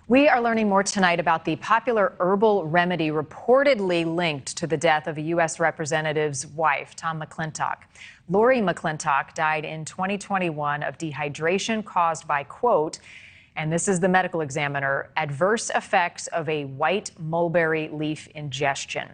We are learning more tonight about the popular herbal remedy reportedly linked to the death of a U.S. representative's wife, Tom McClintock. Lori McClintock died in 2021 of dehydration caused by, quote, and this is the medical examiner, adverse effects of a white mulberry leaf ingestion.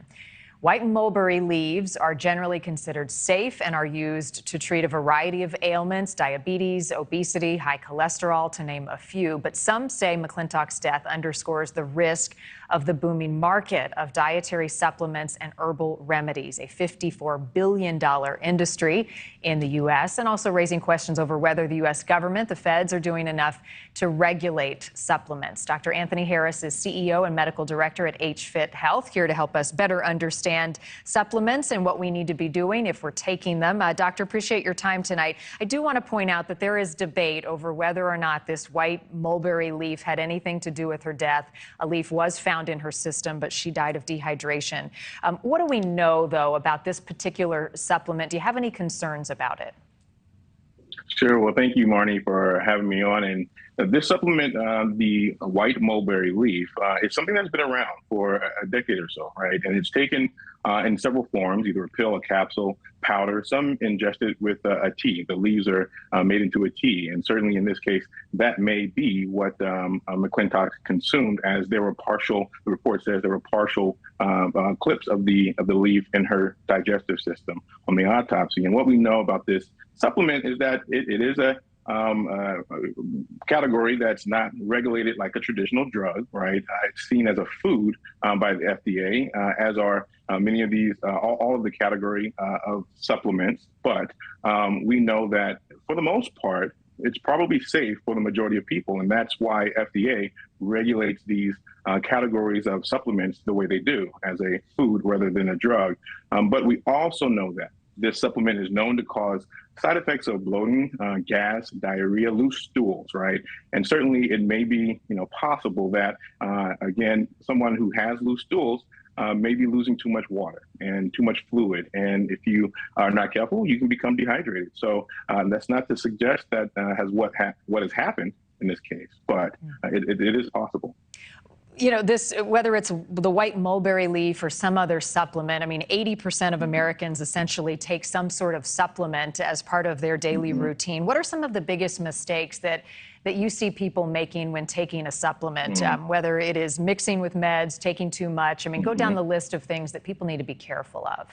White mulberry leaves are generally considered safe and are used to treat a variety of ailments, diabetes, obesity, high cholesterol, to name a few. But some say McClintock's death underscores the risk of the booming market of dietary supplements and herbal remedies, a $54 billion industry in the U.S., and also raising questions over whether the U.S. government, the feds, are doing enough to regulate supplements. Dr. Anthony Harris is CEO and medical director at HFit Health, here to help us better understand supplements and what we need to be doing if we're taking them. Doctor, appreciate your time tonight. I do want to point out that there is debate over whether or not this white mulberry leaf had anything to do with her death. A leaf was found in her system, but she died of dehydration. What do we know, though, about this particular supplement? Do you have any concerns about it? Sure. Well, thank you, Marnie, for having me on. And this supplement, the white mulberry leaf, is something that's been around for a decade or so, right? And it's taken in several forms, either a pill, a capsule, powder, some ingested with a tea. The leaves are made into a tea. And certainly in this case, that may be what McClintock consumed, as there were partial, the report says there were partial clips of the leaf in her digestive system on the autopsy. And what we know about this supplement is that it is a category that's not regulated like a traditional drug, right? It's seen as a food by the FDA, as are many of these, all of the category of supplements. But we know that for the most part, it's probably safe for the majority of people. And that's why FDA regulates these categories of supplements the way they do, as a food rather than a drug. But we also know that this supplement is known to cause side effects of bloating, gas, diarrhea, loose stools, right? And certainly it may be, possible that, again, someone who has loose stools may be losing too much water and too much fluid. And if you are not careful, you can become dehydrated. So that's not to suggest that what has happened in this case, but it is possible. This, whether it's the white mulberry leaf or some other supplement, 80% of Americans essentially take some sort of supplement as part of their daily routine. What are some of the biggest mistakes that you see people making when taking a supplement, whether it is mixing with meds, taking too much? Go down the list of things that people need to be careful of.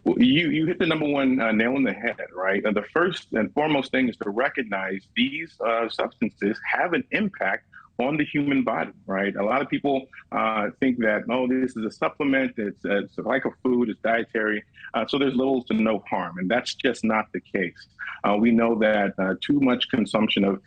Well, you hit the number one nail on the head, right? The first and foremost thing is to recognize these substances have an impact on the human body, right? A lot of people think that, oh, this is a supplement, it's like a food, it's dietary, so there's little to no harm, and that's just not the case. We know that too much consumption of,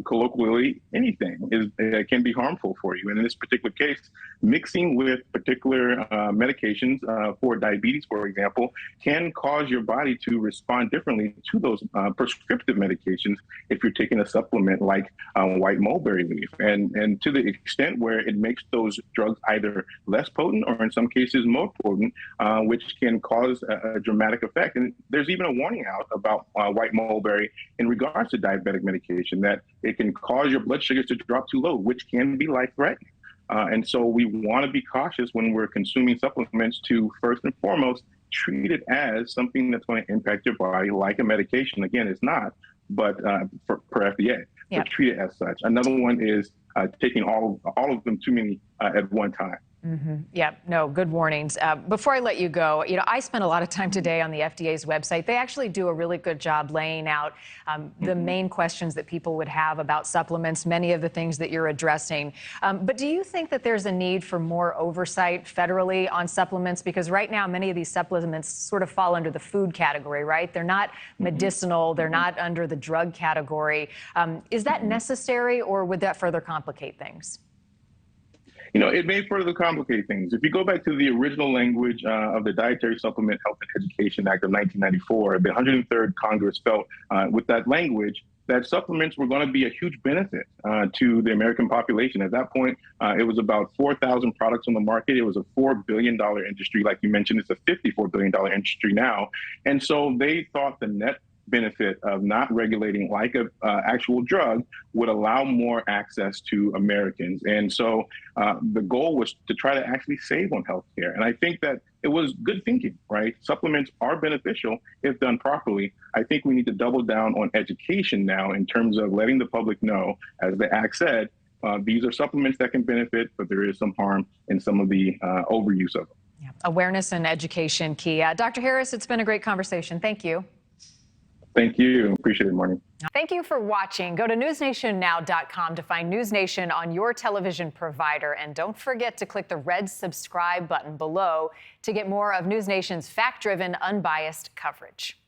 colloquially, anything can be harmful for you. And in this particular case, mixing with particular medications for diabetes, for example, can cause your body to respond differently to those prescriptive medications if you're taking a supplement like white mulberry leaf. And to the extent where it makes those drugs either less potent or in some cases more potent, which can cause a dramatic effect. And there's even a warning out about white mulberry in regards to diabetic medication, that it can cause your blood sugars to drop too low, which can be life-threatening. And so we want to be cautious when we're consuming supplements to, first and foremost, treat it as something that's going to impact your body like a medication. Again, it's not, but per FDA. Yep. So treat it as such. Another one is taking all of them too many at one time. Yeah, no, good warnings. Before I let you go, I spent a lot of time today on the FDA's website. They actually do a really good job laying out the main questions that people would have about supplements, many of the things that you're addressing. But do you think that there's a need for more oversight federally on supplements? Because right now, many of these supplements sort of fall under the food category, right? They're not medicinal. They're not under the drug category. Is that necessary, or would that further complicate things? It may further complicate things. If you go back to the original language of the Dietary Supplement Health and Education Act of 1994, the 103rd Congress felt with that language that supplements were going to be a huge benefit to the American population. At that point, it was about 4,000 products on the market. It was a $4 billion industry. Like you mentioned, it's a $54 billion industry now. And so they thought the net benefit of not regulating like a actual drug would allow more access to Americans. And so the goal was to try to actually save on healthcare. And I think that it was good thinking, right? Supplements are beneficial if done properly. I think we need to double down on education now in terms of letting the public know, as the Act said, these are supplements that can benefit, but there is some harm in some of the overuse of them. Yeah. Awareness and education key. Dr. Harris, it's been a great conversation. Thank you. Thank you. Appreciate it, Marnie. Thank you for watching. Go to newsnationnow.com to find News Nation on your television provider. And don't forget to click the red subscribe button below to get more of News Nation's fact-driven, unbiased coverage.